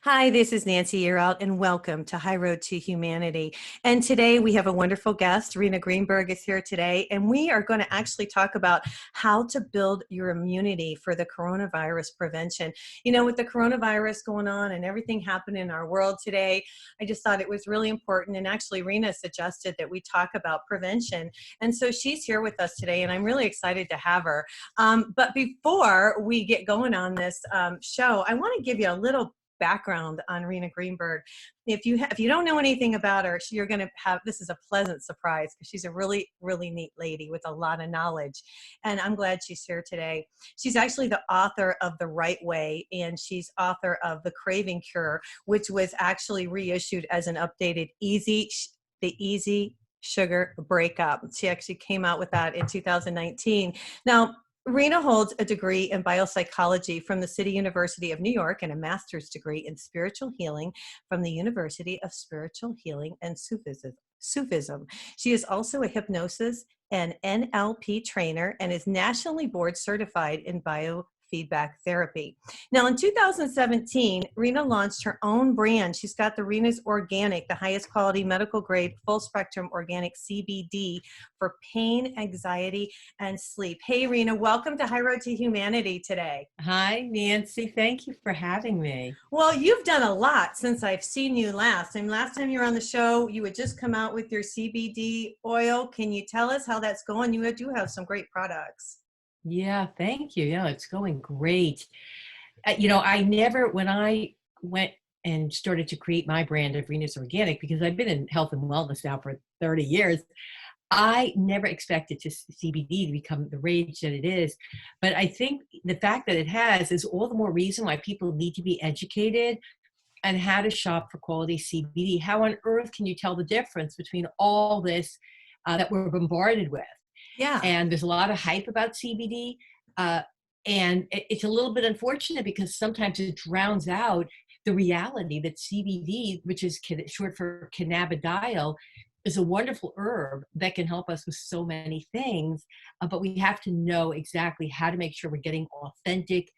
Hi, this is Nancy Yearout, and welcome to High Road to Humanity. And today we have a wonderful guest. Rena Greenberg is here today, and we are going to actually talk about how to build your immunity for the coronavirus prevention. You know, with the coronavirus going on and everything happening in our world today, I just thought it was really important. And actually, Rena suggested that we talk about prevention. And so she's here with us today, and I'm really excited to have her. But before we get going on this show, I want to give you a little background on Rena Greenberg. If you don't know anything about her, you're going to have, this is a pleasant surprise because she's a really, really neat lady with a lot of knowledge. And I'm glad she's here today. She's actually the author of The Right Way, and she's author of The Craving Cure, which was actually reissued as an updated The Easy Sugar Breakup. She actually came out with that in 2019. Now, Rena holds a degree in biopsychology from the City University of New York and a master's degree in spiritual healing from the University of Spiritual Healing and Sufism. She is also a hypnosis and NLP trainer and is nationally board certified in biofeedback therapy. Now, in 2017, Rena launched her own brand. She's got the Rena's Organic, the highest quality medical grade, full spectrum organic CBD for pain, anxiety, and sleep. Hey, Rena, welcome to High Road to Humanity today. Hi, Nancy. Thank you for having me. Well, you've done a lot since I've seen you last. And last time you were on the show, you had just come out with your CBD oil. Can you tell us how that's going? You do have some great products. Yeah, thank you. Yeah, it's going great. When I went and started to create my brand of Rena's Organic, because I've been in health and wellness now for 30 years, I never expected CBD to become the rage that it is. But I think the fact that it has is all the more reason why people need to be educated on how to shop for quality CBD. How on earth can you tell the difference between all this that we're bombarded with? Yeah. And there's a lot of hype about CBD. And it's a little bit unfortunate because sometimes it drowns out the reality that CBD, which is short for cannabidiol, is a wonderful herb that can help us with so many things. But we have to know exactly how to make sure we're getting authentic,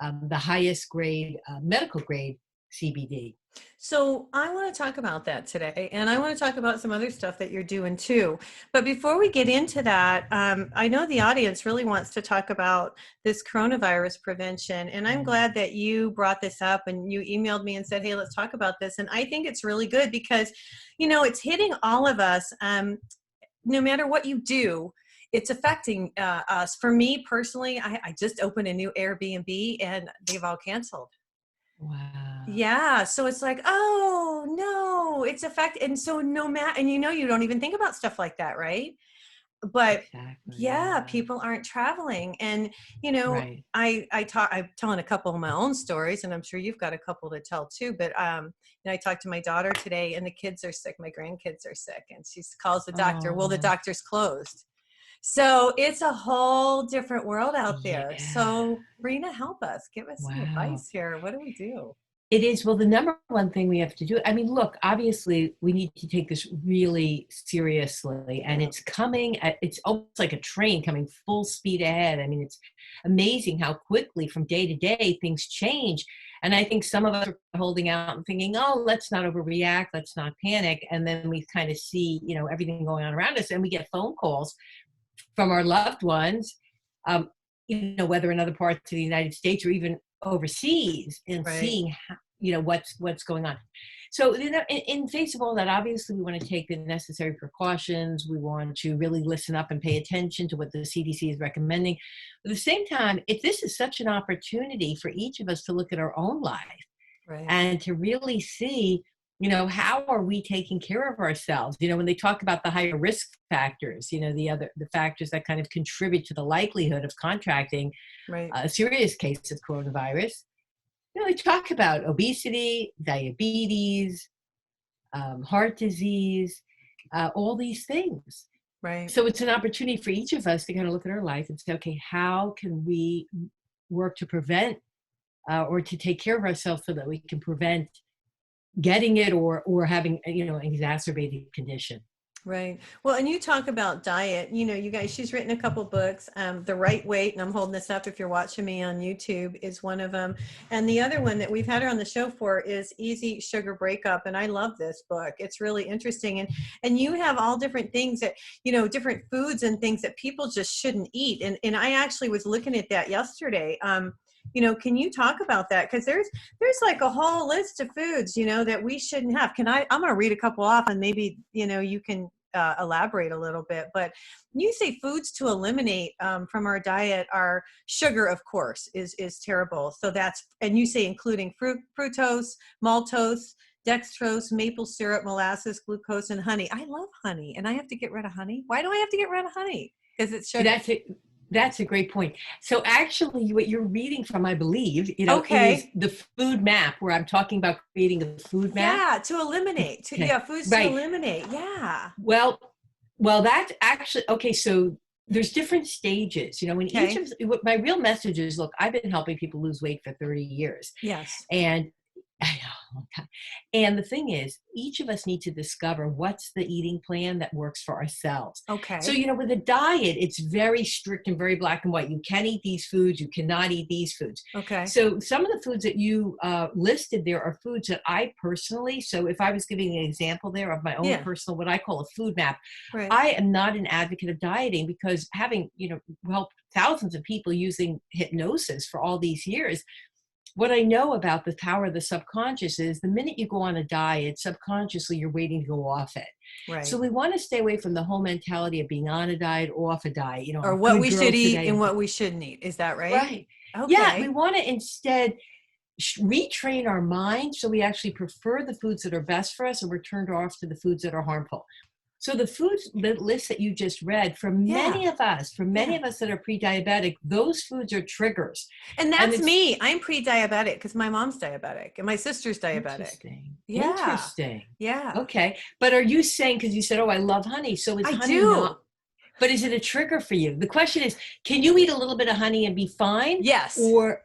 the highest grade, medical grade CBD. So I want to talk about that today, and I want to talk about some other stuff that you're doing too. But before we get into that, I know the audience really wants to talk about this coronavirus prevention, and I'm glad that you brought this up and you emailed me and said, hey, let's talk about this. And I think it's really good because, you know, it's hitting all of us, no matter what you do. It's affecting us. For me personally, I just opened a new Airbnb and they've all canceled. Wow. Yeah. So it's like, oh no, it's and so no matter, and you know, you don't even think about stuff like that, right? But Exactly. yeah, people aren't traveling. And, you know, Right. I'm telling a couple of my own stories, and I'm sure you've got a couple to tell too. But, you know, I talked to my daughter today and the kids are sick. My grandkids are sick. And she calls the doctor. Well, the Oh, doctor's closed. So it's a whole different world out there. yeah. So Rena, help us. Give us some Wow. advice here. What do we do? It is. Well, the number one thing we have to do, I mean, look, obviously we need to take this really seriously, and Yeah. it's coming it's almost like a train coming full speed ahead. I mean, it's amazing how quickly from day to day things change. And I think some of us are holding out and thinking, oh, let's not overreact, let's not panic. And then we kind of see, you know, everything going on around us, and we get phone calls from our loved ones, um, you know, whether in other parts of the United States or even overseas, and Right. seeing how, you know, what's going on. So you know, in face of all that, obviously we want to take the necessary precautions. We want to really listen up and pay attention to what the CDC is recommending. But at the same time, this is such an opportunity for each of us to look at our own life Right. and to really see, you know, how are we taking care of ourselves? You know, when they talk about the higher risk factors, you know, the factors that kind of contribute to the likelihood of contracting Right. a serious case of coronavirus, you know, they talk about obesity, diabetes, heart disease, all these things. Right. So it's an opportunity for each of us to kind of look at our life and say, okay, how can we work to prevent or to take care of ourselves so that we can prevent getting it or having, you know, an exacerbated condition. Right. Well, and you talk about diet, you guys, she's written a couple books. The Right Weight, and I'm holding this up if you're watching me on YouTube, is one of them. And the other one that we've had her on the show for is Easy Sugar Breakup. And I love this book. It's really interesting. And you have all different things that, different foods and things that people just shouldn't eat. And I actually was looking at that yesterday. Can you talk about that? Because there's like a whole list of foods, that we shouldn't have. I'm going to read a couple off, and maybe, you can elaborate a little bit. But you say foods to eliminate from our diet are sugar, of course, is terrible. So and you say including fructose, maltose, dextrose, maple syrup, molasses, glucose, and honey. I love honey, and I have to get rid of honey. Why do I have to get rid of honey? Because it's sugar. That's a great point. So actually what you're reading from, I believe, Okay. is the food map, where I'm talking about creating a food map. Yeah, to eliminate. Foods to eliminate. Yeah. Well, that's actually, okay, so there's different stages, in each of my real message is, look, I've been helping people lose weight for 30 years. Yes. And I know. And the thing is, each of us need to discover what's the eating plan that works for ourselves. Okay. So, with a diet, it's very strict and very black and white. You can eat these foods. You cannot eat these foods. Okay. So some of the foods that you listed there are foods that I personally, so if I was giving an example there of my own personal, what I call a food map, right. I am not an advocate of dieting, because having, helped thousands of people using hypnosis for all these years, what I know about the power of the subconscious is the minute you go on a diet, subconsciously you're waiting to go off it. Right. So we want to stay away from the whole mentality of being on a diet or off a diet, or what we should eat and what we shouldn't eat. Is that right? Right. Okay. Yeah, we want to instead retrain our mind so we actually prefer the foods that are best for us, and we're turned off to the foods that are harmful. So the food list that you just read, for many of us that are pre-diabetic, those foods are triggers. And that's me. I'm pre-diabetic because my mom's diabetic and my sister's diabetic. Interesting. Yeah. Interesting. Yeah. Okay. But are you saying, because you said, oh, I love honey, so is honey not? But is it a trigger for you? The question is, can you eat a little bit of honey and be fine? Yes. Or,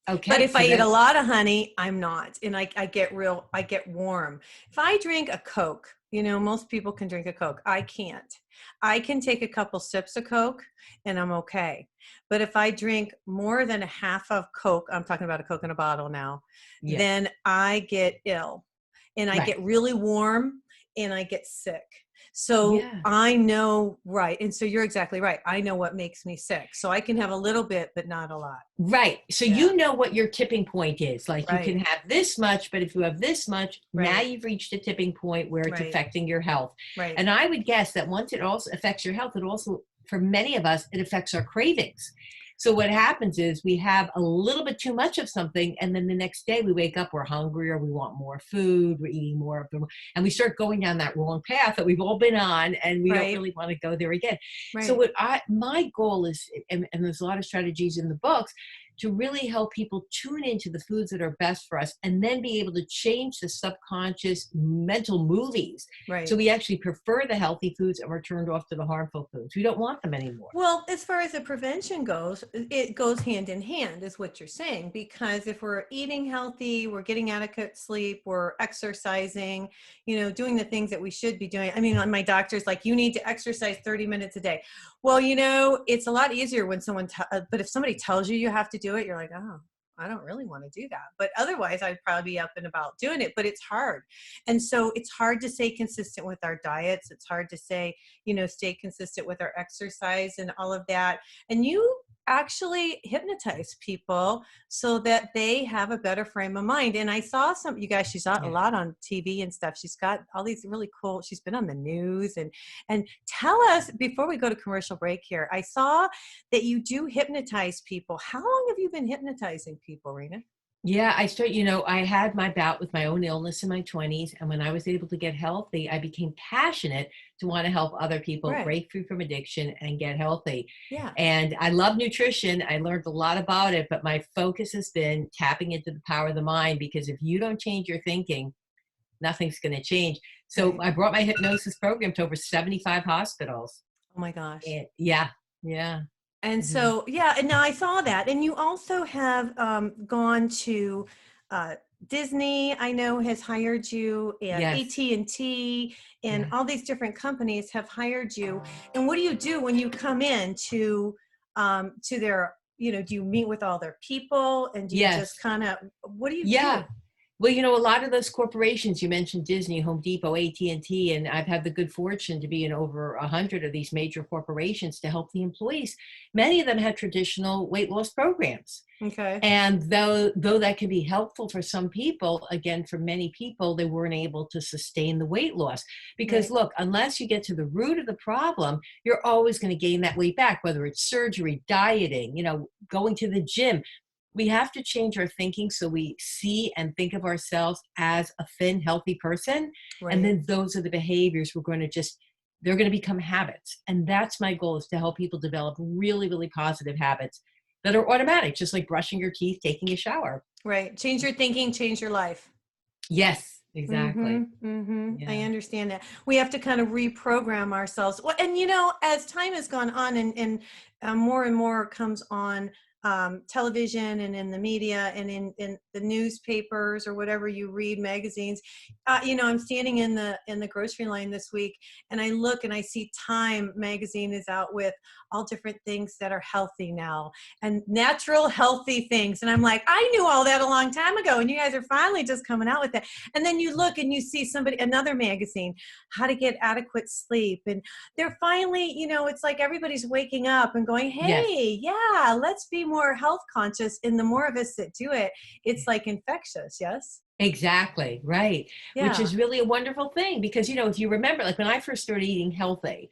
okay. But if I eat a lot of honey, I'm not. And I get warm. If I drink a Coke, most people can drink a Coke. I can't. I can take a couple sips of Coke and I'm okay. But if I drink more than a half of Coke, I'm talking about a Coke in a bottle now, then I get ill and I get really warm and I get sick. So I know, right. And so you're exactly right. I know what makes me sick. So I can have a little bit, but not a lot. Right. So you know what your tipping point is. Like you can have this much, but if you have this much, now you've reached a tipping point where it's affecting your health. Right. And I would guess that once it also affects your health, it also, for many of us, it affects our cravings. So what happens is we have a little bit too much of something, and then the next day we wake up, we're hungrier, we want more food, we're eating more of them, and we start going down that wrong path that we've all been on, and we don't really want to go there again. So what my goal is, and there's a lot of strategies in the books, to really help people tune into the foods that are best for us, and then be able to change the subconscious mental movies. Right. So we actually prefer the healthy foods and we're turned off to the harmful foods. We don't want them anymore. Well, as far as the prevention goes, it goes hand in hand is what you're saying, because if we're eating healthy, we're getting adequate sleep, we're exercising, doing the things that we should be doing. I mean, my doctor's like, you need to exercise 30 minutes a day. Well, it's a lot easier when but if somebody tells you you have to do it, you're like, oh, I don't really want to do that. But otherwise, I'd probably be up and about doing it, but it's hard. And so it's hard to stay consistent with our diets. It's hard to stay consistent with our exercise and all of that. And you actually hypnotize people so that they have a better frame of mind. And I saw you guys, she's a lot on TV and stuff. She's got all these really cool, she's been on the news and tell us, before we go to commercial break here, I saw that you do hypnotize people. How long have you been hypnotizing people, Rena? Yeah, I had my bout with my own illness in my 20s. And when I was able to get healthy, I became passionate to want to help other people break free from addiction and get healthy. Yeah. And I love nutrition. I learned a lot about it, but my focus has been tapping into the power of the mind, because if you don't change your thinking, nothing's going to change. So I brought my hypnosis program to over 75 hospitals. Oh my gosh. And yeah. And so, and now I saw that. And you also have gone to Disney, I know, has hired you, and Yes. AT&T, and Yeah. all these different companies have hired you. And what do you do when you come in to their, do you meet with all their people, and do you just Yes. kind of, what do you do? Yeah. Well, a lot of those corporations, you mentioned Disney, Home Depot, AT&T, and I've had the good fortune to be in over 100 of these major corporations to help the employees. Many of them had traditional weight loss programs. Okay. And though that can be helpful for some people, again, for many people, they weren't able to sustain the weight loss. Because Right. look, unless you get to the root of the problem, you're always going to gain that weight back, whether it's surgery, dieting, going to the gym. We have to change our thinking so we see and think of ourselves as a thin, healthy person. And Right. then those are the behaviors they're going to become habits. And that's my goal, is to help people develop really, really positive habits that are automatic, just like brushing your teeth, taking a shower. Right. Change your thinking, change your life. Yes, exactly. I Yeah. understand that. We have to kind of reprogram ourselves. Well, and as time has gone on, and more and more comes on television and in the media and in the newspapers or whatever you read, magazines. I'm standing in the grocery line this week, and I look and I see Time magazine is out with all different things that are healthy now, and natural healthy things. And I'm like, I knew all that a long time ago, and you guys are finally just coming out with it. And then you look and you see another magazine, how to get adequate sleep. And they're finally, it's like everybody's waking up and going, Yes. hey, yeah, let's be more health conscious. And the more of us that do it, it's like infectious. Yes. Exactly. Right. Which Yeah. is really a wonderful thing because, if you remember, like when I first started eating healthy,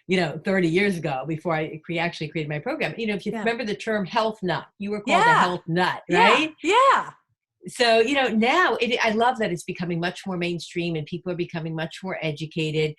30 years ago, before I actually created my program, if you Yeah. remember the term health nut, you were called a Yeah. health nut, Yeah. right? Yeah. So, now I love that it's becoming much more mainstream and people are becoming much more educated,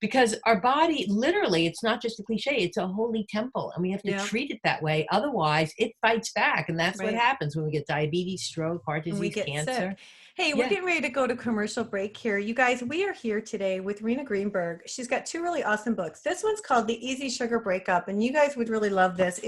because our body, literally, it's not just a cliche, it's a holy temple, and we have to Yeah. treat it that way. Otherwise, it fights back. And that's what Right. happens when we get diabetes, stroke, heart And we disease, get sick. cancer. Hey, we're Yeah. getting ready to go to commercial break here. You guys, we are here today with Rena Greenberg. She's got two really awesome books. This one's called The Easy Sugar Breakup, and you guys would really love this.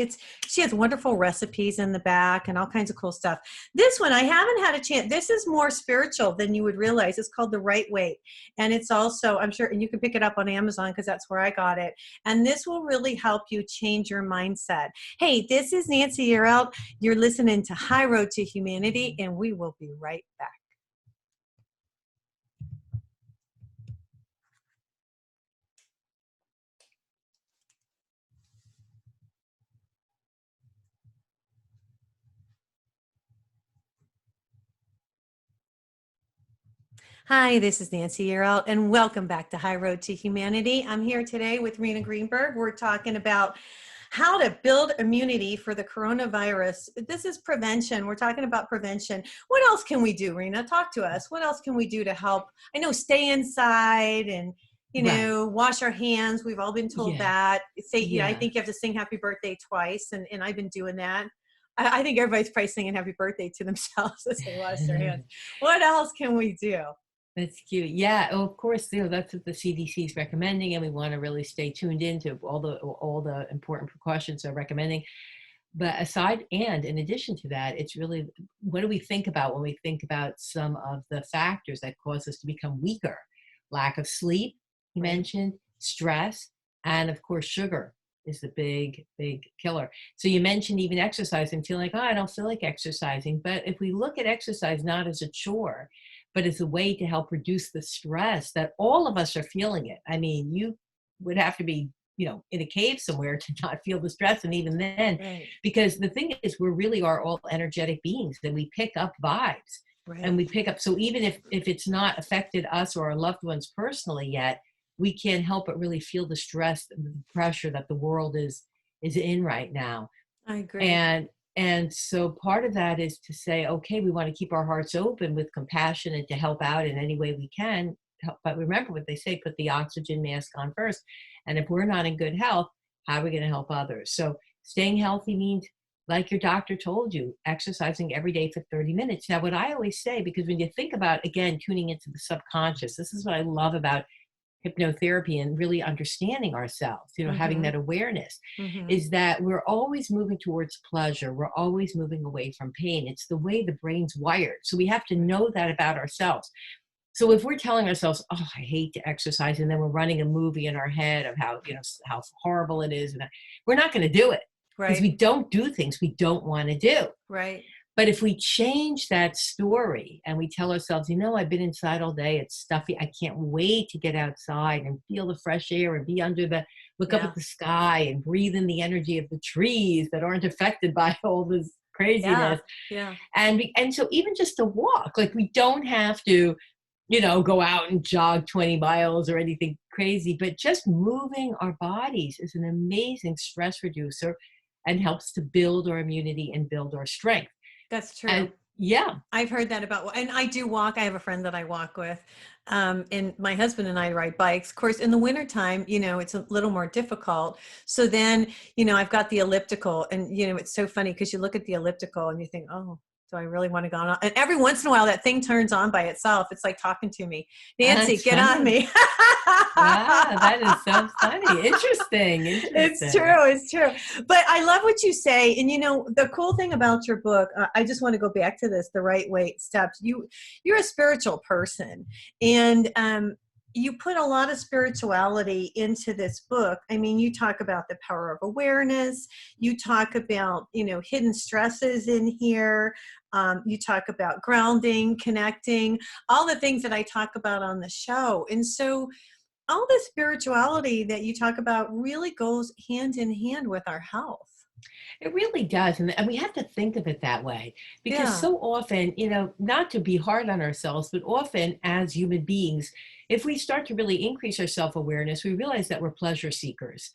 She has wonderful recipes in the back and all kinds of cool stuff. This one, I haven't had a chance. This is more spiritual than you would realize. It's called The Right Weight. And it's also, I'm sure, and you can pick it up on Amazon because that's where I got it. And this will really help you change your mindset. Hey, this is Nancy Yearout. You're listening to High Road to Humanity, and we will be right back. Hi, this is Nancy Yearout, and welcome back to High Road to Humanity. I'm here today with Rena Greenberg. We're talking about how to build immunity for the coronavirus. This is prevention. We're talking about prevention. What else can we do, Rena? Talk to us. What else can we do to help? I know, stay inside and, Right. wash our hands. We've all been told Yeah. that. Say, I Yeah. think you have to sing happy birthday twice, and I've been doing that. I think everybody's probably singing happy birthday to themselves as they wash their hands. What else can we do? That's cute. Yeah, of course, that's what the CDC is recommending, and we want to really stay tuned into all the important precautions they're recommending. But in addition to that, it's really, what do we think about when we think about some of the factors that cause us to become weaker? Lack of sleep, you Right. mentioned, stress, and of course, sugar is the big, big killer. So you mentioned even exercising, feeling like, oh, I don't feel like exercising. But if we look at exercise not as a chore, but as a way to help reduce the stress that all of us are feeling it. I mean, you would have to be, in a cave somewhere to not feel the stress. And even then, Right. because the thing is, we really are all energetic beings and we pick up vibes and Right. we pick up. So even if it's not affected us or our loved ones personally yet, we can't help but really feel the stress and the pressure that the world is in right now. I agree. And so part of that is to say, okay, we want to keep our hearts open with compassion and to help out in any way we can. But remember what they say, put the oxygen mask on first. And if we're not in good health, how are we going to help others? So staying healthy means, like your doctor told you, exercising every day for 30 minutes. Now, what I always say, because when you think about, again, tuning into the subconscious, this is what I love about hypnotherapy and really understanding ourselves, having Mm-hmm. that awareness, Mm-hmm. is that we're always moving towards pleasure. We're always moving away from pain. It's the way the brain's wired. So we have to know that about ourselves. So if we're telling ourselves, "Oh, I hate to exercise," and then we're running a movie in our head of how horrible it is, and we're not going to do it because Right. we don't do things we don't want to do. Right. But if we change that story and we tell ourselves, I've been inside all day, it's stuffy, I can't wait to get outside and feel the fresh air and be look up Yeah. at the sky and breathe in the energy of the trees that aren't affected by all this Yeah. craziness. Yeah. And so even just a walk, like we don't have to, go out and jog 20 miles or anything crazy, but just moving our bodies is an amazing stress reducer and helps to build our immunity and build our strength. That's true. And yeah. I've heard that about, and I do walk. I have a friend that I walk with, and my husband and I ride bikes. Of course, in the wintertime, it's a little more difficult. So then, I've got the elliptical, and, it's so funny because you look at the elliptical and you think, oh, do I really want to go on? And every once in a while, that thing turns on by itself. It's like talking to me. Nancy, That's get on funny. me. Wow, that is so funny. Interesting. It's Interesting. true. It's true. But I love what you say. And the cool thing about your book, I just want to go back to this, the right way steps. You're a spiritual person, and you put a lot of spirituality into this book. I mean, you talk about the power of awareness. You talk about, hidden stresses in here. You talk about grounding, connecting, all the things that I talk about on the show. And so all the spirituality that you talk about really goes hand in hand with our health. It really does. And we have to think of it that way because Yeah. so often, not to be hard on ourselves, but often as human beings, if we start to really increase our self-awareness, we realize that we're pleasure seekers.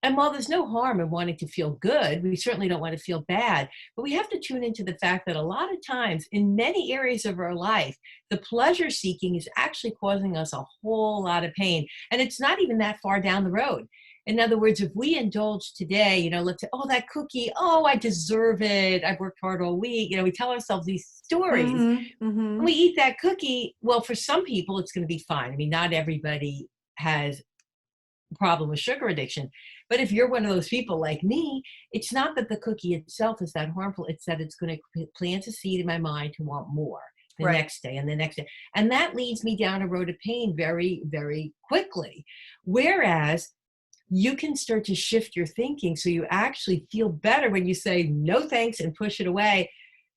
And while there's no harm in wanting to feel good, we certainly don't want to feel bad. But we have to tune into the fact that a lot of times in many areas of our life, the pleasure seeking is actually causing us a whole lot of pain. And it's not even that far down the road. In other words, if we indulge today, let's say, oh, that cookie, oh, I deserve it. I've worked hard all week. We tell ourselves these stories. Mm-hmm. And Mm-hmm. we eat that cookie. Well, for some people, it's going to be fine. I mean, not everybody has problem with sugar addiction. But if you're one of those people like me, it's not that the cookie itself is that harmful. It's that it's going to plant a seed in my mind to want more the Right. next day and the next day. And that leads me down a road of pain very, very quickly. Whereas you can start to shift your thinking so you actually feel better when you say no thanks and push it away.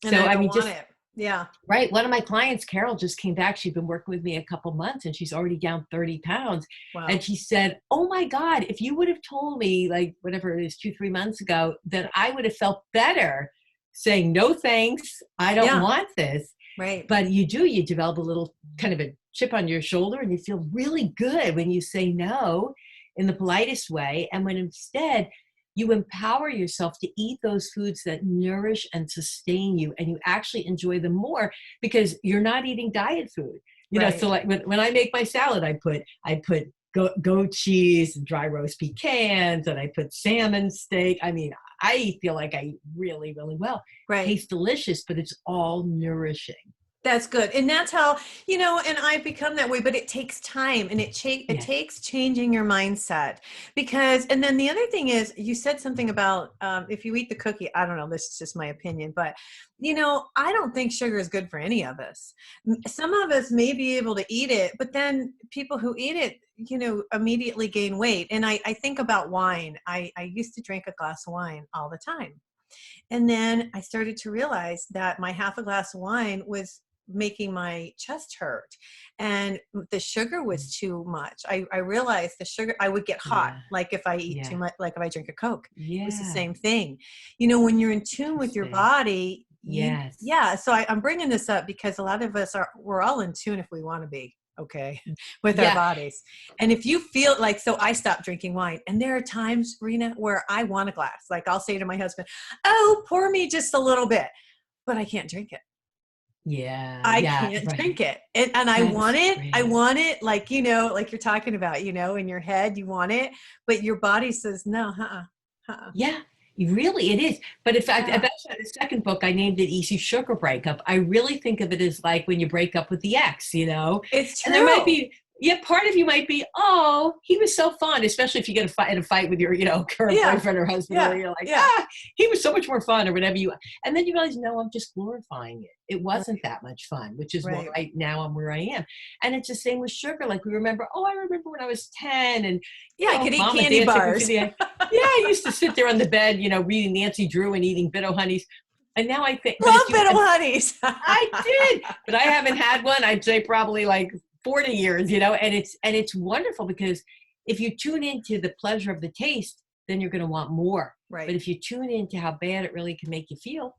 And So, I I don't mean, want just it. Yeah. right. One of my clients, Carol, just came back. She'd been working with me a couple months and she's already down 30 pounds. And Wow. she said, oh my God, if you would have told me like whatever it is, 2, 3 months ago, that I would have felt better saying no thanks. I don't Yeah. want this. Right. But you develop a little kind of a chip on your shoulder and you feel really good when you say no in the politest way. And when instead you empower yourself to eat those foods that nourish and sustain you, and you actually enjoy them more because you're not eating diet food. Right. So like when I make my salad, I put goat cheese and dry roast pecans, and I put salmon steak. I mean, I feel like I eat really, really well. Right. Tastes delicious, but it's all nourishing. That's good. And that's how, and I've become that way, but it takes time, and it Yeah. takes changing your mindset because, and then the other thing is you said something about, if you eat the cookie, I don't know, this is just my opinion, but I don't think sugar is good for any of us. Some of us may be able to eat it, but then people who eat it, immediately gain weight. And I think about wine. I used to drink a glass of wine all the time. And then I started to realize that my half a glass of wine was making my chest hurt, and the sugar was too much. I realized the sugar, I would get hot, Yeah. like if I eat too Yeah. much, like if I drink a Coke. It was the Yeah. same thing. When you're in tune with your Interesting. body, Yes. yeah. So I'm bringing this up because a lot of us we're all in tune if we want to be. Okay. With our Yeah. bodies. And if you feel like, so I stopped drinking wine, and there are times, Rena, where I want a glass. Like I'll say to my husband, oh, pour me just a little bit, but I can't drink it. Yeah. I Yeah. can't drink Right. it. And I want That's it. I great. want it like, like you're talking about, in your head, you want it, but your body says, no, Yeah, really, it is. But in fact, yeah, eventually, the second book, I named it Easy Sugar Breakup. I really think of it as like when you break up with the ex, it's and there might true. be, yeah, part of you might be, oh, he was so fun, especially if you get in a fight with your, current boyfriend or husband, where you're like, he was so much more fun, or whatever and then you realize, no, I'm just glorifying it. It wasn't that much fun, which is why now I'm where I am. And it's the same with sugar. Like we remember, I remember when I was 10 and I could eat Mama candy bars. I used to sit there on the bed, reading Nancy Drew and eating Bit Honeys. And now I think, love Bit Honeys. I did, but I haven't had one. I'd say probably like 40 years, and it's wonderful because if you tune into the pleasure of the taste, then you're going to want more. Right. But if you tune into how bad it really can make you feel,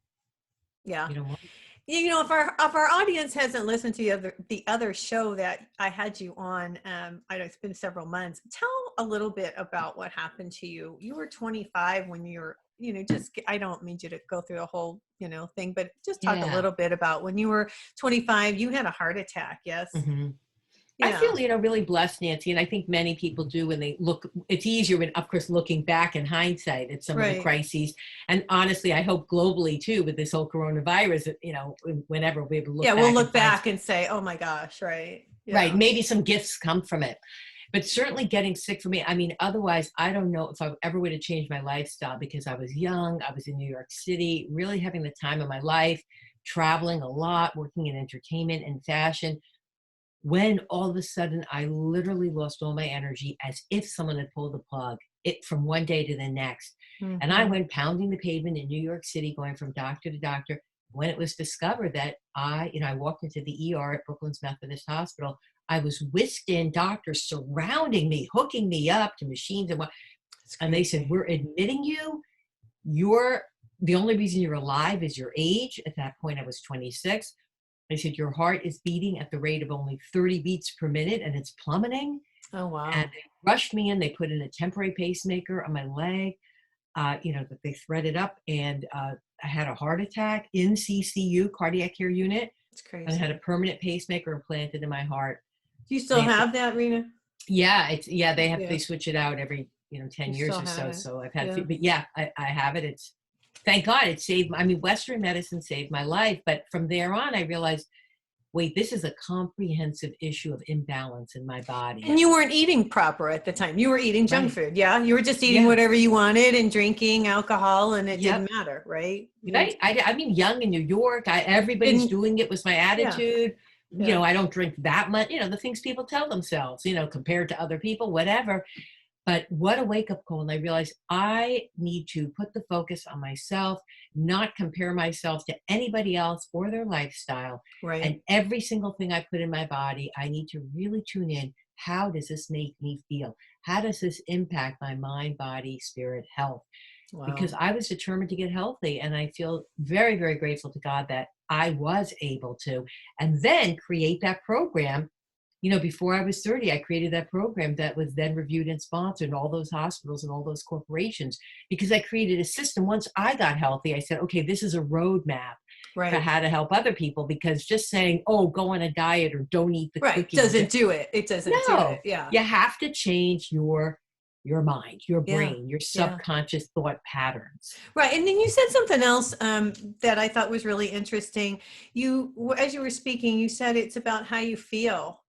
you don't want it. If our audience hasn't listened to the other show that I had you on, I know it's been several months. Tell a little bit about what happened to you. You were 25 when you were, I don't mean you to go through the whole, thing, but just talk a little bit about when you were 25, you had a heart attack. Yes. Mm-hmm. Yeah. I feel, really blessed, Nancy, and I think many people do when they look. It's easier when, of course, looking back in hindsight at some of the crises. And honestly, I hope globally too, with this whole coronavirus, whenever we'll be able to look back. We'll look back and say, oh my gosh, right. Yeah. Right. Maybe some gifts come from it. But certainly getting sick for me, otherwise, I don't know if I ever would have changed my lifestyle because I was young. I was in New York City, really having the time of my life, traveling a lot, working in entertainment and fashion. When all of a sudden I literally lost all my energy as if someone had pulled the plug from one day to the next. Mm-hmm. And I went pounding the pavement in New York City, going from doctor to doctor. When it was discovered that I walked into the ER at Brooklyn's Methodist Hospital, I was whisked in, doctors surrounding me, hooking me up to machines. And they said, we're admitting you. The only reason you're alive is your age. At that point, I was 26. They said, your heart is beating at the rate of only 30 beats per minute and it's plummeting. Oh, wow. And they rushed me in. They put in a temporary pacemaker on my leg, that they threaded up. And I had a heart attack in CCU, cardiac care unit. That's crazy. And I had a permanent pacemaker implanted in my heart. Do you still have that, Rena? Yeah, they switch it out every 10 years or so. So I've had, but I have it. It's, thank God it saved. Western medicine saved my life. But from there on, I realized, wait, this is a comprehensive issue of imbalance in my body. And you weren't eating proper at the time. You were eating junk food. Yeah. You were just eating whatever you wanted and drinking alcohol, and it didn't matter. Right. Right. Young in New York, everybody's doing it was my attitude. Yeah. I don't drink that much, the things people tell themselves, compared to other people, whatever. But what a wake-up call. And I realized I need to put the focus on myself, not compare myself to anybody else or their lifestyle. Right. And every single thing I put in my body, I need to really tune in. How does this make me feel? How does this impact my mind, body, spirit, health? Wow. Because I was determined to get healthy. And I feel very, very grateful to God that I was able to. And then create that program. Before I was 30, I created that program that was then reviewed and sponsored in all those hospitals and all those corporations, because I created a system. Once I got healthy, I said, okay, this is a roadmap for how to help other people, because just saying, oh, go on a diet or don't eat the cookies. Doesn't do it. It doesn't do it. Yeah. You have to change your mind, your brain, your subconscious thought patterns. Right. And then you said something else that I thought was really interesting. As you were speaking, you said it's about how you feel.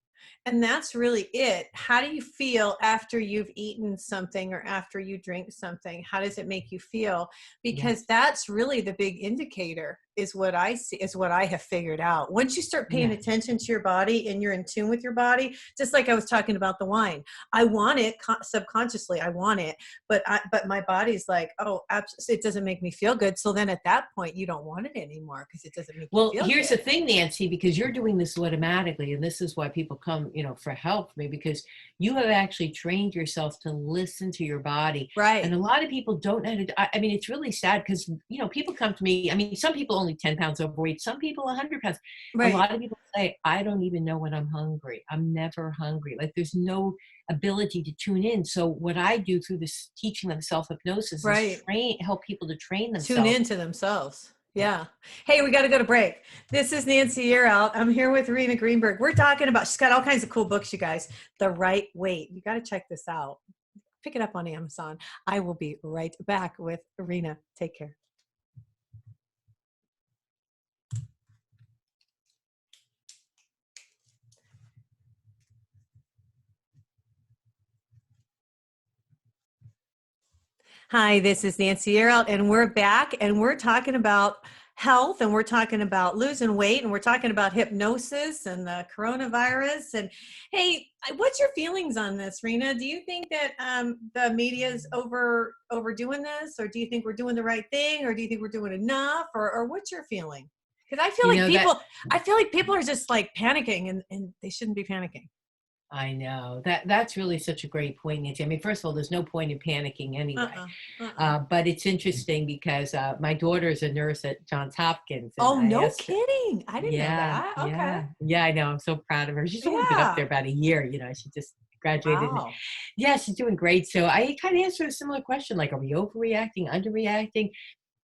And that's really it. How do you feel after you've eaten something or after you drink something? How does it make you feel? Because that's really the big indicator, is what I see, is what I have figured out. Once you start paying attention to your body and you're in tune with your body, just like I was talking about the wine, I want it subconsciously. I want it, but my body's like, oh, it doesn't make me feel good. So then at that point, you don't want it anymore because it doesn't make you feel good. Here's the thing, Nancy, because you're doing this automatically, and this is why people come, for help, maybe because you have actually trained yourself to listen to your body. Right. And a lot of people don't know how to. It's really sad because, people come to me. Some people only 10 pounds overweight, some people 100 pounds. Right. A lot of people say, I don't even know when I'm hungry. I'm never hungry. Like there's no ability to tune in. So what I do through this teaching of self-hypnosis is help people to train themselves. Tune into themselves. Yeah. Hey, we got to go to break. This is Nancy You're Out. I'm here with Rena Greenberg. We're talking about, she's got all kinds of cool books, you guys. The Right Weight. You got to check this out. Pick it up on Amazon. I will be right back with Rena. Take care. Hi, this is Nancy Yearout, and we're back, and we're talking about health, and we're talking about losing weight, and we're talking about hypnosis and the coronavirus. And hey, what's your feelings on this, Rena? Do you think that the media is overdoing this, or do you think we're doing the right thing, or do you think we're doing enough, or what's your feeling? Because You know that I feel like people are just like panicking, and they shouldn't be panicking. I know that's really such a great point, Nancy. I mean, first of all, there's no point in panicking anyway. Uh-uh. Uh-uh. But it's interesting because my daughter is a nurse at Johns Hopkins, and Oh, I no asked her, kidding. I didn't know yeah, that. Okay. yeah, I know. I'm so proud of her. She's only been up Yeah. there about a year. She just graduated. And, Wow. yeah, she's doing great. So I kind of asked her a similar question, like, are we overreacting, underreacting?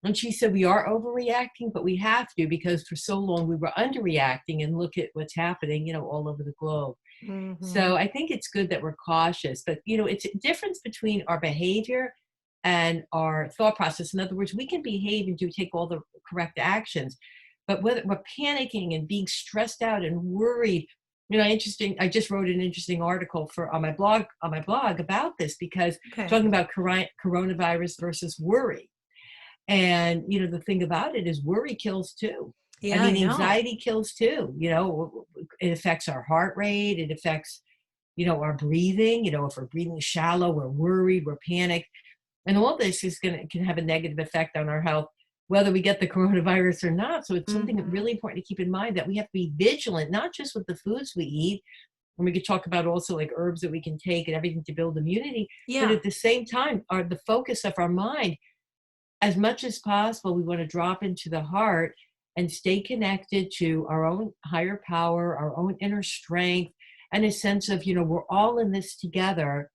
And she said, we are overreacting, but we have to because for so long we were underreacting, and look at what's happening, all over the globe. Hmm. So I think it's good that we're cautious, but it's a difference between our behavior and our thought process. In other words, we can behave and take all the correct actions, but whether we're panicking and being stressed out and worried, interesting. I just wrote an interesting article on my blog about this because Okay. talking about coronavirus versus worry. And, the thing about it is worry kills too. I Yeah, I mean, know. anxiety kills too. It affects our heart rate. It affects, our breathing. If we're breathing shallow, we're worried, we're panicked. And all this can have a negative effect on our health, whether we get the coronavirus or not. So it's something Hmm. really important to keep in mind that we have to be vigilant, not just with the foods we eat. And we could talk about also like herbs that we can take and everything to build immunity. But Yeah. at the same time, the focus of our mind, as much as possible, we want to drop into the heart and stay connected to our own higher power, our own inner strength, and a sense of, we're all in this together,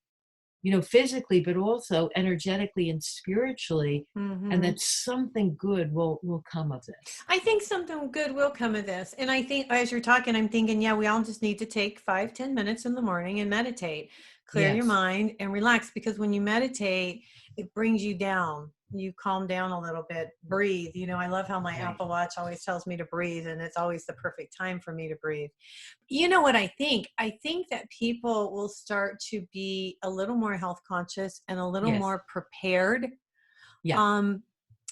physically, but also energetically and spiritually, and Hmm. that something good will come of this. I think something good will come of this. And I think as you're talking, I'm thinking, yeah, we all just need to take 5, 10 minutes in the morning and meditate, clear your Yes. mind and relax. Because when you meditate, it brings you down. You calm down a little bit, breathe. I love how my Right. Apple Watch always tells me to breathe, and it's always the perfect time for me to breathe. You know what I think? I think that people will start to be a little more health conscious and a little Yes. more prepared. Yeah. um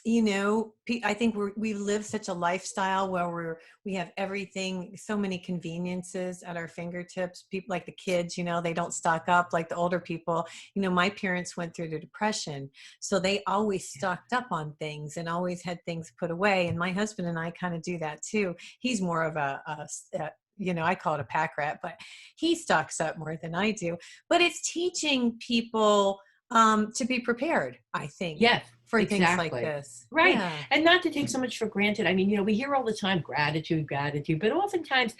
I think we live such a lifestyle where we have everything, so many conveniences at our fingertips. People like the kids, they don't stock up like the older people. My parents went through the depression, so they always Yeah. stocked up on things and always had things put away. And my husband and I kind of do that too. He's more of I call it a pack rat, but he stocks up more than I do. But it's teaching people to be prepared, I think, Yes, for things like exactly. this. Right. Yeah. And not to take so much for granted. I mean, we hear all the time gratitude, gratitude, but oftentimes,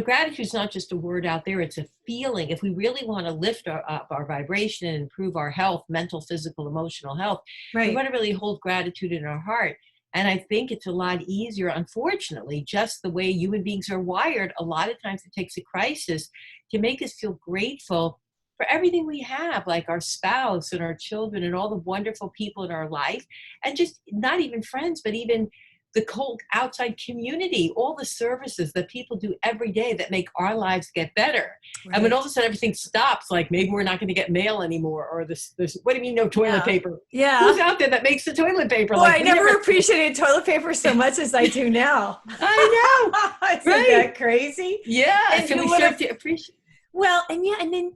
gratitude is not just a word out there, it's a feeling. If we really want to lift up our vibration and improve our health, mental, physical, emotional health, we Right. want to really hold gratitude in our heart. And I think it's a lot easier, unfortunately, just the way human beings are wired. A lot of times it takes a crisis to make us feel grateful for everything we have, like our spouse and our children and all the wonderful people in our life, and just not even friends, but even the cold outside community, all the services that people do every day that make our lives get better. And when all Right. of a sudden everything stops, like maybe we're not going to get mail anymore, or this, what do you mean no toilet Yeah. paper? Who's Yeah. out there that makes the toilet paper? Boy, Like I we never never, appreciated toilet paper so much as I do now. I know, Isn't that right? crazy? Yeah. And So we who would start have? to appreciate, Well, and yeah, and then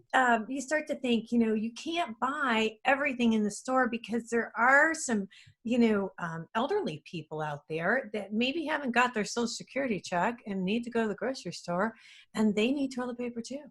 you start to think, you can't buy everything in the store because there are some, elderly people out there that maybe haven't got their Social Security check and need to go to the grocery store, and they need toilet paper too.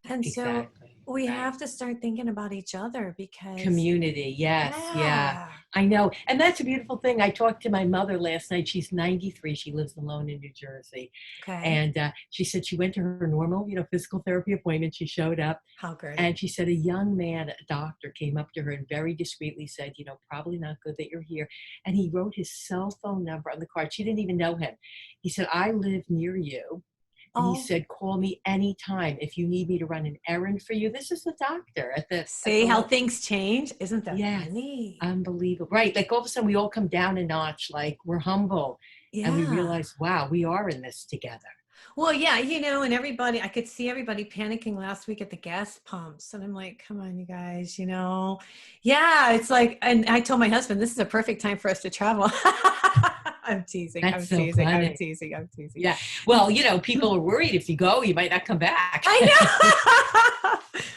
And so exactly, we right. have to start thinking about each other because, Community, yes, yeah. yeah. I know, and that's a beautiful thing. I talked to my mother last night. She's 93. She lives alone in New Jersey, Okay. and she said she went to her normal, physical therapy appointment. She showed up, How great. and she said a young man, a doctor, came up to her and very discreetly said, "Probably not good that you're here." And he wrote his cell phone number on the card. She didn't even know him. He said, "I live near you." And he Oh, said, "Call me anytime if you need me to run an errand for you." This is the doctor at see the how things change? Isn't that Yes, funny? unbelievable. Right, like all of a sudden we all come down a notch, like we're humble, and we Yeah. realize, wow, we are in this together. Well, yeah, and everybody, I could see everybody panicking last week at the gas pumps. And I'm like, come on, you guys, Yeah, it's like, and I told my husband, this is a perfect time for us to travel. I'm teasing. That's I'm so teasing. I'm funny. teasing. I'm teasing. Yeah. Well, people are worried if you go, you might not come back. I know.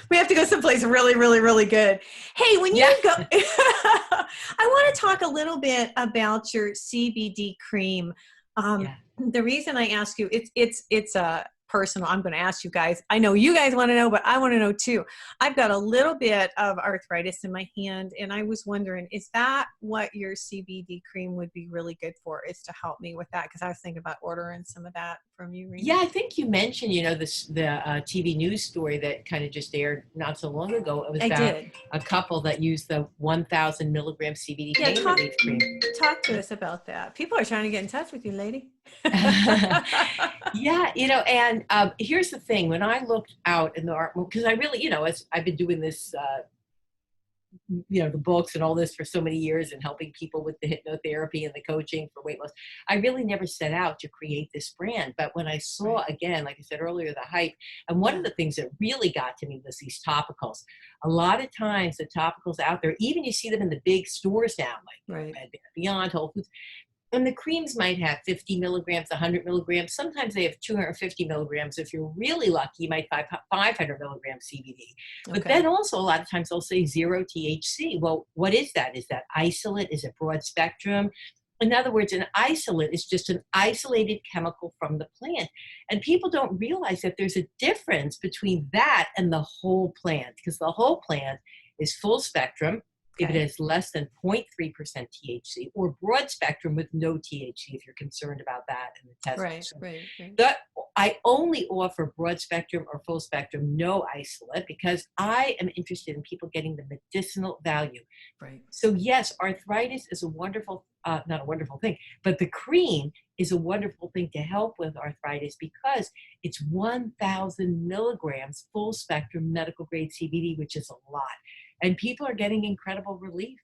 We have to go someplace really, really, really good. Hey, when Yeah. you go, I want to talk a little bit about your CBD cream. Yeah. The reason I ask you, it's a personal. I'm going to ask you guys. I know you guys want to know, but I want to know too. I've got a little bit of arthritis in my hand, and I was wondering, is that what your CBD cream would be really good for? Is to help me with that? Because I was thinking about ordering some of that from you, Rena. Yeah, I think you mentioned, the TV news story that kind of just aired not so long ago. It was I about did. a couple that used the 1,000 milligram CBD Yeah, pain relief cream. talk to us about that. People are trying to get in touch with you, lady. Yeah, and here's the thing. When I looked out in the art, because I really, as I've been doing this, the books and all this for so many years and helping people with the hypnotherapy and the coaching for weight loss, I really never set out to create this brand. But when I saw, again, like I said earlier, the hype, and one of the things that really got to me was these topicals. A lot of times the topicals out there, even you see them in the big stores now, like Bed Bath & Beyond, Whole Foods, and the creams might have 50 milligrams, 100 milligrams. Sometimes they have 250 milligrams. If you're really lucky, you might find 500 milligrams CBD. But then also a lot of times they'll say 0 THC. Well, what is that? Is that isolate? Is it broad spectrum? In other words, an isolate is just an isolated chemical from the plant. And people don't realize that there's a difference between that and the whole plant, because the whole plant is full spectrum. If it has less than 0.3% THC, or broad spectrum with no THC, if you're concerned about that in the test. Right. That I only offer broad spectrum or full spectrum, no isolate, because I am interested in people getting the medicinal value. Right. So yes, arthritis is a wonderful, not a wonderful thing, but the cream is a wonderful thing to help with arthritis because it's 1,000 milligrams full spectrum medical grade CBD, which is a lot. And people are getting incredible relief.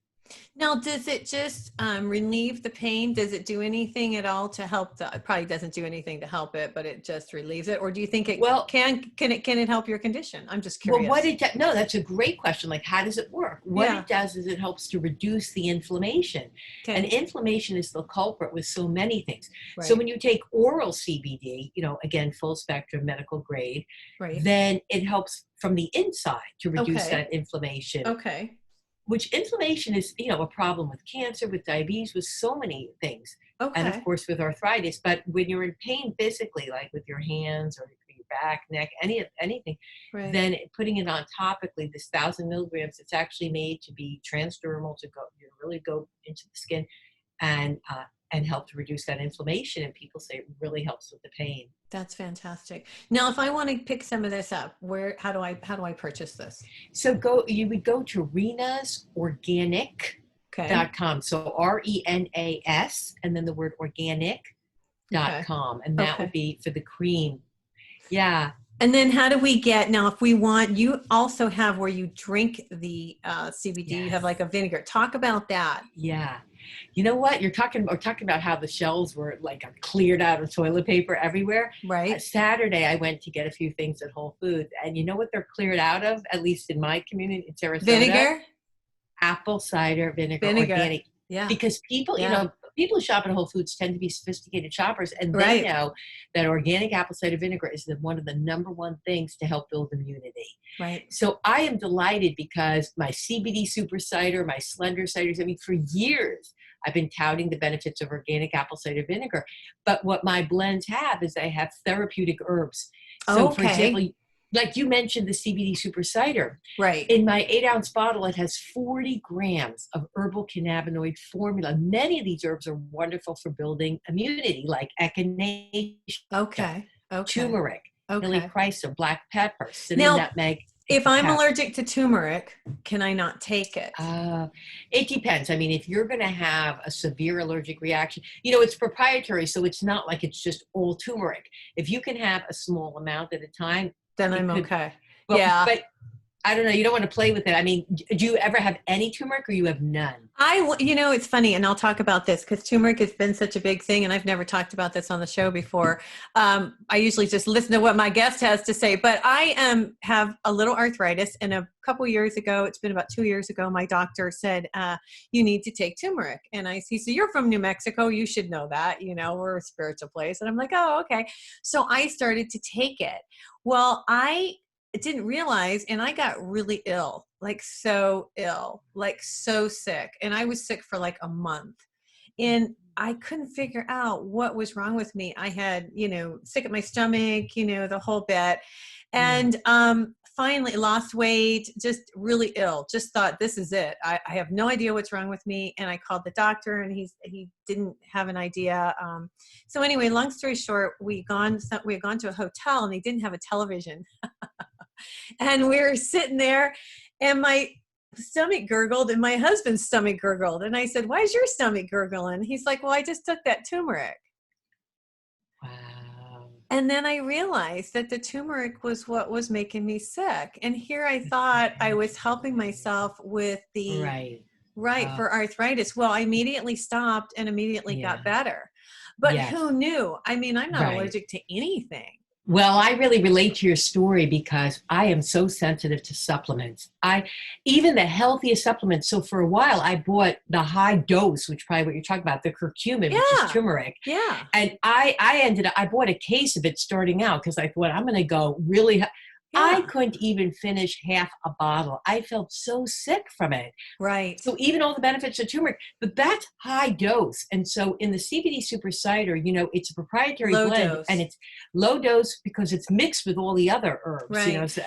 Now, does it just relieve the pain? Does it do anything at all to help? It probably doesn't do anything to help it, but it just relieves it. Or do you think it can it help your condition? I'm just curious. Well, no, that's a great question. Like, how does it work? What it does is it helps to reduce the inflammation. Okay. And inflammation is the culprit with so many things. Right. So when you take oral CBD, again, full spectrum, medical grade, then it helps from the inside to reduce that inflammation. Okay. Which inflammation is, a problem with cancer, with diabetes, with so many things. Okay. And of course with arthritis. But when you're in pain physically, like with your hands or your back, neck, anything, then putting it on topically, this 1,000 milligrams, it's actually made to be transdermal, to go, really go into the skin and help to reduce that inflammation. And people say it really helps with the pain. That's fantastic. Now, if I want to pick some of this up, how do I purchase this? So you would go to renasorganic.com. So RENAS and then the word organic.com. And that would be for the cream. Yeah. And then how do we now, if we want, you also have where you drink the CBD, you have like a vinegar. Talk about that. Yeah. You know what? We're talking about how the shelves were like cleared out of toilet paper everywhere. Right. Saturday, I went to get a few things at Whole Foods, and you know what they're cleared out of, at least in my community in Sarasota? Vinegar? Apple cider vinegar. Organic. Yeah. Because people, people who shop at Whole Foods tend to be sophisticated shoppers, and they know that organic apple cider vinegar is one of the number one things to help build immunity. Right. So I am delighted because my CBD super cider, my slender ciders, for years I've been touting the benefits of organic apple cider vinegar. But what my blends have is they have therapeutic herbs. So for example, like you mentioned, the CBD super cider. Right. In my 8-ounce bottle, it has 40 grams of herbal cannabinoid formula. Many of these herbs are wonderful for building immunity, like echinacea, turmeric, helichrysum, black pepper, cinnamon, nutmeg. If I'm allergic to turmeric, can I not take it? It depends. If you're going to have a severe allergic reaction, it's proprietary, so it's not like it's just all turmeric. If you can have a small amount at a time, then I'm okay. But I don't know. You don't want to play with it. I mean, do you ever have any turmeric or you have none? It's funny, and I'll talk about this because turmeric has been such a big thing, and I've never talked about this on the show before. I usually just listen to what my guest has to say, but I have a little arthritis, and a couple years ago, it's been about 2 years ago, my doctor said, you need to take turmeric. And he said, you're from New Mexico, you should know that, we're a spiritual place. And I'm like, oh, okay. So I started to take it. Well, I didn't realize, and I got really ill, like so ill, like so sick. And I was sick for like a month, and I couldn't figure out what was wrong with me. I had, sick at my stomach, the whole bit. And finally lost weight, just really ill, just thought this is it. I have no idea what's wrong with me. And I called the doctor, and he didn't have an idea. So anyway, long story short, we had gone to a hotel, and they didn't have a television. And we were sitting there, and my stomach gurgled, and my husband's stomach gurgled. And I said, why is your stomach gurgling? He's like, well, I just took that turmeric. Wow. And then I realized that the turmeric was what was making me sick. And here I thought I was helping myself with the for arthritis. Well, I immediately stopped and immediately got better. But who knew? I mean, I'm not allergic to anything. Well, I really relate to your story because I am so sensitive to supplements. Even the healthiest supplements. So for a while, I bought the high dose, which probably what you're talking about, the curcumin, which is turmeric. Yeah. And I bought a case of it starting out because I thought I'm going to go really. I couldn't even finish half a bottle. I felt so sick from it. Right. So even all the benefits of turmeric, but that's high dose. And so in the CBD Super Cider, it's a proprietary blend, and it's low dose because it's mixed with all the other herbs. Right. So,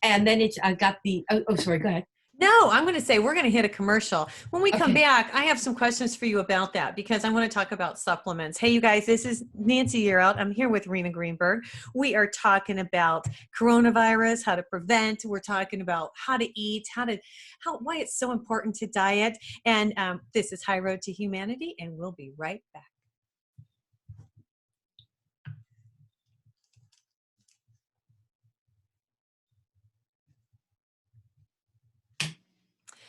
and then I got the, sorry, go ahead. No, I'm going to say we're going to hit a commercial. When we come back, I have some questions for you about that because I want to talk about supplements. Hey, you guys, this is Nancy Yearout. I'm here with Rena Greenberg. We are talking about coronavirus, how to prevent. We're talking about how to eat, why it's so important to diet. And this is High Road to Humanity, and we'll be right back.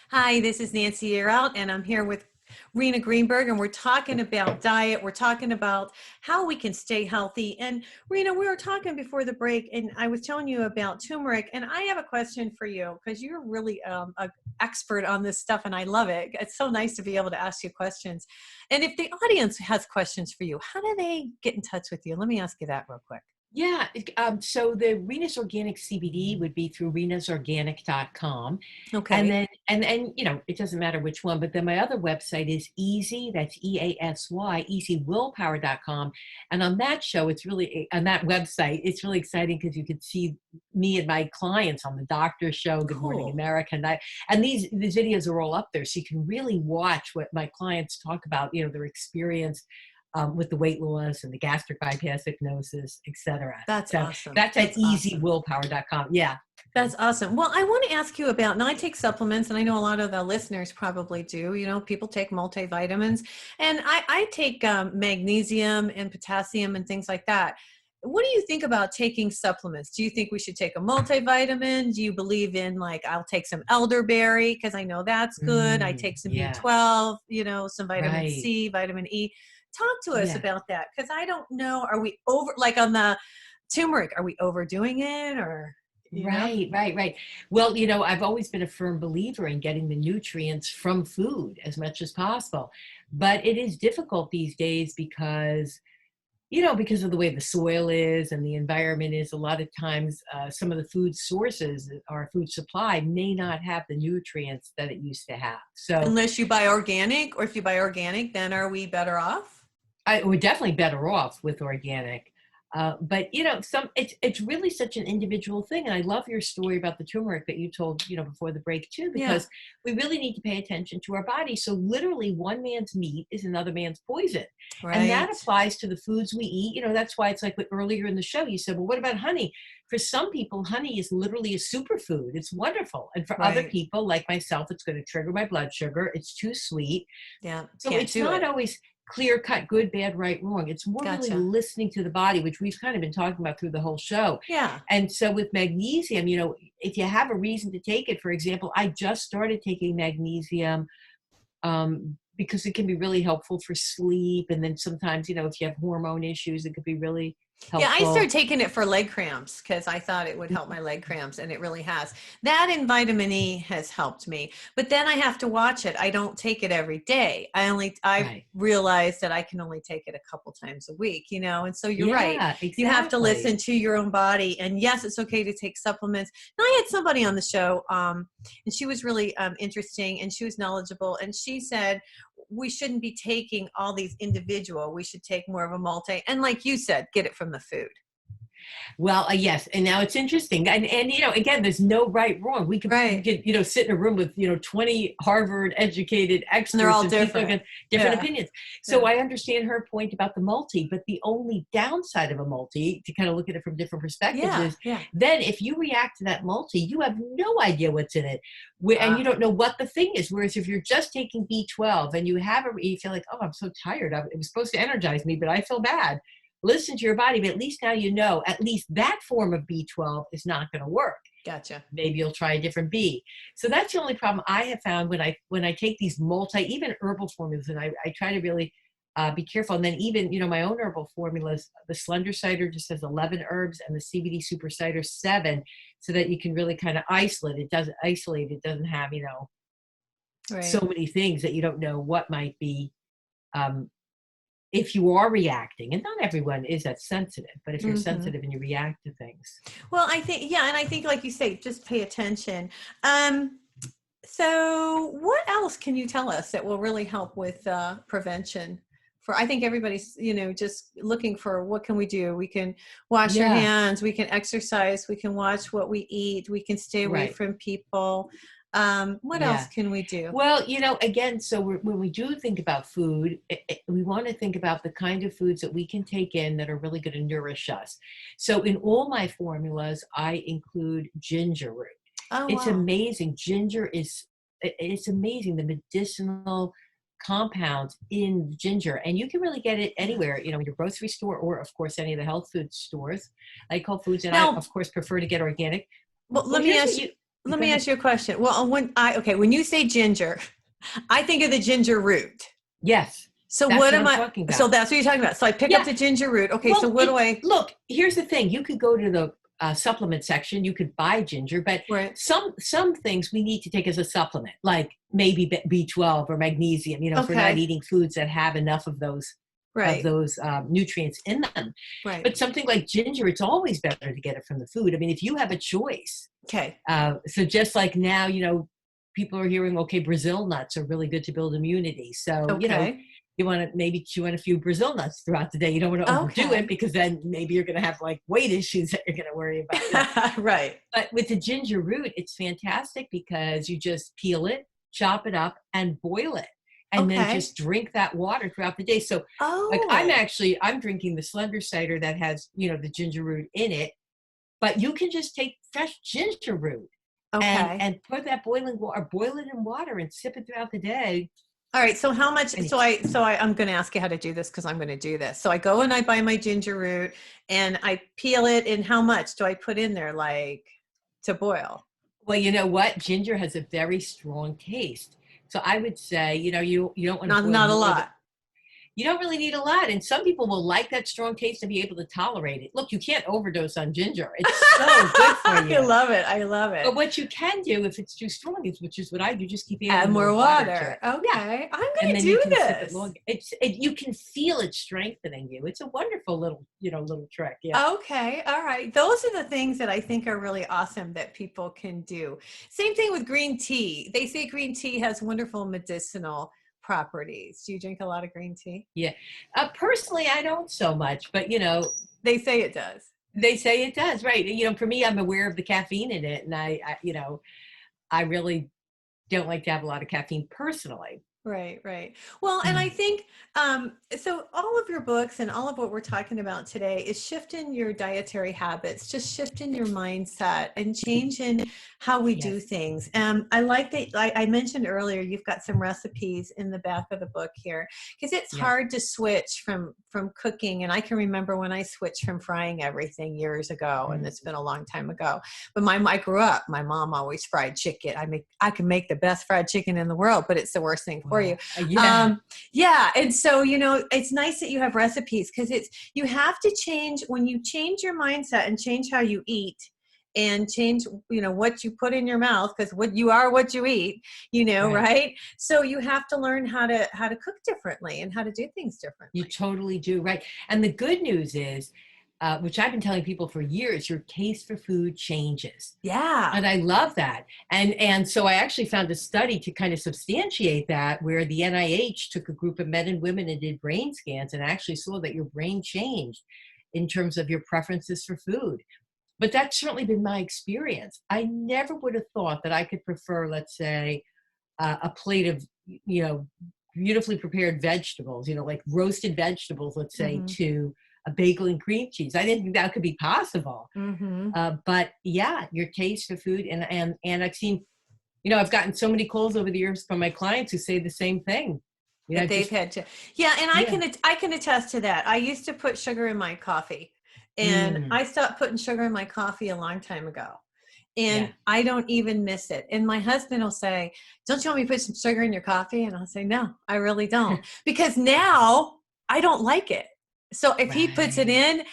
Hi, this is Nancy Yearout, and I'm here with Rena Greenberg, and we're talking about diet. We're talking about how we can stay healthy. And Rena, we were talking before the break, and I was telling you about turmeric, and I have a question for you because you're really an expert on this stuff, and I love it. It's so nice to be able to ask you questions. And if the audience has questions for you, how do they get in touch with you? Let me ask you that real quick. Yeah. So the Rena's Organic CBD would be through renasorganic.com. Okay. And then, it doesn't matter which one, but then my other website is easy. That's EASY, easywillpower.com. And on that show, on that website, it's really exciting because you could see me and my clients on the doctor show, Good Morning America. And these videos are all up there. So you can really watch what my clients talk about, their experience with the weight loss and the gastric bypass hypnosis, etc. That's awesome. That's at easywillpower.com. Yeah. That's awesome. Well, I want to ask you about, now I take supplements, and I know a lot of the listeners probably do, people take multivitamins, and I take magnesium and potassium and things like that. What do you think about taking supplements? Do you think we should take a multivitamin? Do you believe in I'll take some elderberry because I know that's good. I take some B12, some vitamin C, vitamin E. Talk to us about that because I don't know. Are we over, on the turmeric, are we overdoing it or? Right. Well, I've always been a firm believer in getting the nutrients from food as much as possible. But it is difficult these days because of the way the soil is and the environment is. A lot of times some of the food sources, our food supply, may not have the nutrients that it used to have. So unless you buy organic, or if you buy organic, then are we better off? We're definitely better off with organic. But it's really such an individual thing. And I love your story about the turmeric that you told, before the break too, because we really need to pay attention to our body. So literally one man's meat is another man's poison. Right. And that applies to the foods we eat. That's why it's like earlier in the show, you said, well, what about honey? For some people, honey is literally a superfood. It's wonderful. And for other people like myself, it's going to trigger my blood sugar. It's too sweet. Yeah. So it's not always clear cut, good, bad, right, wrong. It's more really Gotcha. listening to the body, which we've kind of been talking about through the whole show. Yeah. And so with magnesium, if you have a reason to take it, for example, I just started taking magnesium because it can be really helpful for sleep. And then sometimes, if you have hormone issues, it could be really Yeah, I helpful. started taking it for leg cramps because I thought it would help my leg cramps, and it really has. That and vitamin E has helped me. But then I have to watch it. I don't take it every day. I Right. realized that I can only take it a couple times a week, and so you're right. Yeah, You have to exactly. listen to your own body. And yes, it's okay to take supplements. And I had somebody on the show, and she was really interesting, and she was knowledgeable, and she said, we shouldn't be taking all these individual. We should take more of a multi. And like you said, get it from the food. Well, yes, and now it's interesting, and again, there's no right, wrong. You Right. could sit in a room with 20 Harvard educated experts, And they're all people different. have different Yeah. opinions. So Yeah. I understand her point about the multi, but the only downside of a multi, to kind of look at it from different perspectives, Yeah. is Yeah. then if you react to that multi, you have no idea what's in it, and you Ah, don't know what the thing is. Whereas if you're just taking B12 and you feel like, oh, I'm so tired, it was supposed to energize me, but I feel bad. Listen to your body, but at least now at least that form of B12 is not going to work. gotcha. Maybe you'll try a different B. So that's the only problem I have found when I take these even herbal formulas, and I try to really be careful. And then even, my own herbal formulas, the Slender Cider just has 11 herbs and the CBD Super Cider 7, so that you can really kind of isolate. It doesn't isolate. It doesn't have, so Right. many things that you don't know what might be, if you are reacting. And not everyone is that sensitive, but if you're Hmm. sensitive and you react to things. Well, I think, yeah. And I think, like you say, just pay attention. Um, so what else can you tell us that will really help with prevention? I think everybody's, just looking for, what can we do? We can wash our Yeah, hands, we can exercise, we can watch what we eat, we can stay away right. from people. What else Yeah. can we do? Well, again, so when we do think about food, we want to think about the kind of foods that we can take in that are really going to nourish us. So in all my formulas, I include ginger root. Oh, It's wow. amazing. It's amazing, the medicinal compounds in ginger, and you can really get it Yeah. anywhere, in your grocery store, or of course any of the health food stores, like Whole Foods. And I, Now, of course, prefer to get organic. well, Well, let me here's what ask you let go me ahead. ask you a question. Well, when you say ginger, I think of the ginger root. Yes, So that's what what am I'm I? talking So about. that's what you're talking about. So I pick up Yeah. the ginger root. Okay. So Well, what do I? look, here's the thing. You could go to the supplement section. You could buy ginger, but Right. some things we need to take as a supplement, like maybe B12 or magnesium. If we're not Okay. eating foods that have enough of those Right. nutrients in them. Right. But something like ginger, it's always better to get it from the food. I mean, if you have a choice. Okay. So just like now, people are hearing, okay, Brazil nuts are really good to build immunity. So, Okay. you want to maybe chew on a few Brazil nuts throughout the day. You don't want to overdo it, Okay. because then maybe you're going to have like weight issues that you're going to worry about. Right. But with the ginger root, it's fantastic because you just peel it, chop it up, and boil it. And then Okay. just drink that water throughout the day. So like Oh. I'm drinking the Slender Cider that has, the ginger root in it, but you can just take fresh ginger root and Okay. put that boiling water, boil it in water and sip it throughout the day. All right. So how much? And I'm going to ask you how to do this because I'm going to do this. So I go and I buy my ginger root and I peel it. And how much do I put in there, like, to boil? well, you know what? Ginger has a very strong taste. So I would say, you don't want to boil Not a more than, lot. you don't really need a lot. And some people will like that strong taste and be able to tolerate it. Look, you can't overdose on ginger. It's so good for I you. love it. I love But it. what you can do if it's too strong is, which is what I do, just keep Add adding more more water to water. it. Yeah. Okay. I'm And going to then you do can sip it this. long. You can feel it strengthening you. It's a wonderful little trick. Yeah. Okay. All right. Those are the things that I think are really awesome that people can do. Same thing with green tea. They say green tea has wonderful medicinal properties. Do you drink a lot of green tea? Yeah. Personally, I don't so much, but They say it does. they say it does, right? For me, I'm aware of the caffeine in it, and I really don't like to have a lot of caffeine personally. Right, right. Well, and I Mm. think so all of your books and all of what we're talking about today is shifting your dietary habits, just shifting your mindset and changing how we do Yes. things. I like that I mentioned earlier you've got some recipes in the back of the book here because it's Yeah. hard to switch from cooking. And I can remember when I switched from frying everything years ago, and Mm. it's been a long time ago. But I grew up, my mom always fried chicken. I can make the best fried chicken in the world, but it's the worst thing for you. Wow. Yeah. Yeah. And so, it's nice that you have recipes because you have to change when you change your mindset and change how you eat and change, what you put in your mouth because what you are, what you eat, Right. right? So you have to learn how to cook differently and how to do things You differently. totally do. Right. And the good news is, which I've been telling people for years, your taste for food changes. Yeah. And I love that. And so I actually found a study to kind of substantiate that where the NIH took a group of men and women and did brain scans and actually saw that your brain changed in terms of your preferences for food. But that's certainly been my experience. I never would have thought that I could prefer, let's say, a plate of, you know, beautifully prepared vegetables, like roasted vegetables, let's say, Mm-hmm. to a bagel and cream cheese. I didn't think that could be possible. Mm-hmm. But yeah, your taste for food and I've seen, I've gotten so many calls over the years from my clients who say the same thing. That they've Just had to. Yeah, and I yeah. can I can attest to that. I used to put sugar in my coffee, and Mm, I stopped putting sugar in my coffee a long time ago. And yeah. I don't even miss it. And my husband will say, "Don't you want me to put some sugar in your coffee?" And I'll say, "No, I really don't." Because now I don't like it. So if he puts it Right. in,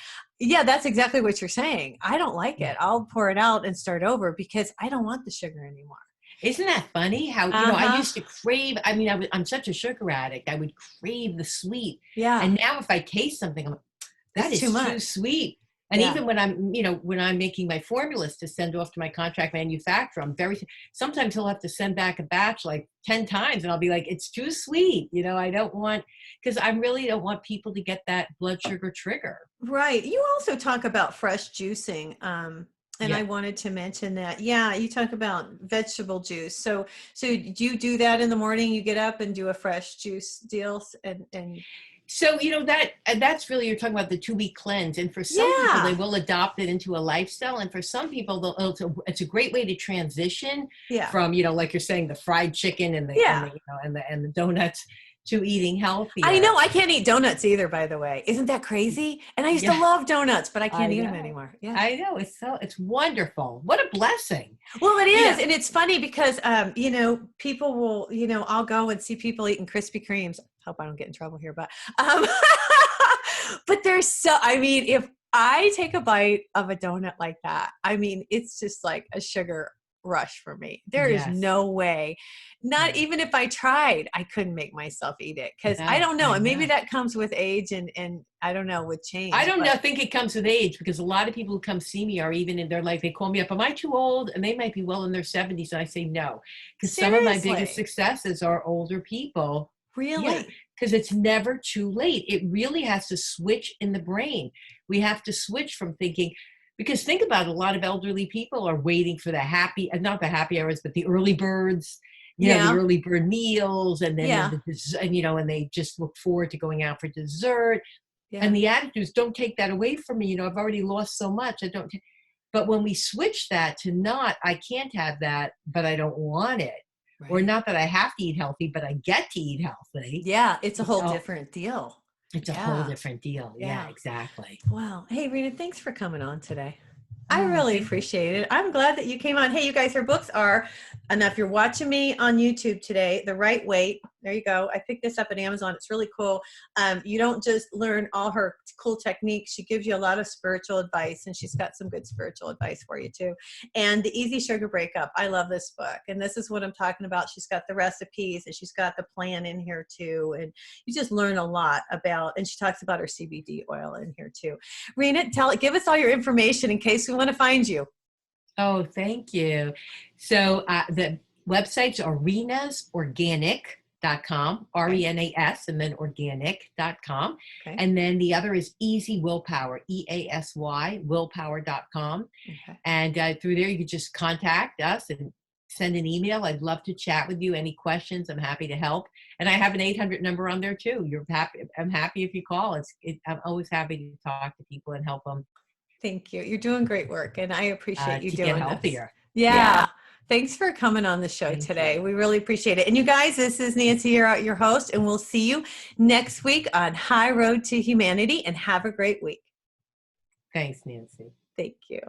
yeah, that's exactly what you're saying. I don't like Yeah. it. I'll pour it out and start over because I don't want the sugar anymore. Isn't that funny how, I Uh-huh. used to crave, I'm such a sugar addict. I would crave the sweet. Yeah. And now if I taste something, I'm like, that It's too is too much. sweet. And Yeah. even when I'm making my formulas to send off to my contract manufacturer, sometimes he'll have to send back a batch like 10 times and I'll be like, it's too sweet. I don't want, because I really don't want people to get that blood sugar trigger. Right. You also talk about fresh juicing. And I Yeah. wanted to mention that. Yeah, you talk about vegetable juice. So do you do that in the morning? You get up and do a fresh juice deal and So, that's really, you're talking about the 2-week cleanse. And for some people, they yeah. will adopt it into a lifestyle. And for some people, it's a great way to transition Yeah. from, like you're saying, the fried chicken Yeah. and the donuts to eating I healthier. know I can't eat donuts either, by the way. Isn't that crazy? And I used to Yeah, love donuts, but I can't I eat them know. anymore. Yeah. I know. It's wonderful. What a blessing. Well, it You know, is. And it's funny because, people will, I'll go and see people eating Krispy Kremes. Hope I don't get in trouble here, um, but I mean, if I take a bite of a donut like that, I mean, it's just like a sugar rush for me. There is yes. no way, not No, even if I tried, I couldn't make myself eat it. Cause I no, don't know. I And maybe know. that comes with age and I don't know, with I change, don't know. but Think it comes with age because a lot of people who come see me are even in their like they call me up. Am I too old? And they might be well in their 70s, and I say no, because some of my biggest seriously, successes are older people. Yeah, really? because it's never too late. It really has to switch in the brain. We have to switch from thinking. Because think about it, a lot of elderly people are waiting for the not the happy hours, but the early birds, the Yeah. early bird meals, and then Yeah. and they just look forward to going out for dessert and Yeah. the attitudes don't take that away from me. I've already lost so much. But when we switch that to not, I can't have that, but I don't want it. Or Right. not that I have to eat healthy, but I get to eat healthy. Yeah, it's a It's whole all, different deal. it's a whole Yeah, different deal. Yeah, yeah. exactly. Wow. Hey, Rena, thanks for coming on today. I Oh, really thank you. appreciate it. I'm glad that you came on. Hey, you guys, her books are, and if you're watching me on YouTube today, The Right Weight, there you go. I picked this up at Amazon. It's really cool. You don't just learn all her cool techniques. She gives you a lot of spiritual advice, and she's got some good spiritual advice for you too. And The Easy Sugar Breakup. I love this book. And this is what I'm talking about. She's got the recipes and she's got the plan in here too. And you just learn a lot about, and she talks about her CBD oil in here too. Rena, give us all your information in case we want to find you. Oh, thank you. So the websites are renasorganic.com, Okay. RENAS, and then organic.com. Okay. And then the other is Easy Willpower, EASY, willpower.com. Okay. And through there, you can just contact us and send an email. I'd love to chat with you. Any questions, I'm happy to help. And I have an 800 number on there too. I'm happy if you call. I'm always happy to talk to people and help them Thank you. You're doing great work, and I appreciate you to get doing this. healthier. Yeah. Thanks for coming on the show Thank today. you. We really appreciate it. And you guys, this is Nancy here, your host, and we'll see you next week on High Road to Humanity, and have a great week. Thanks, Nancy. Thank you.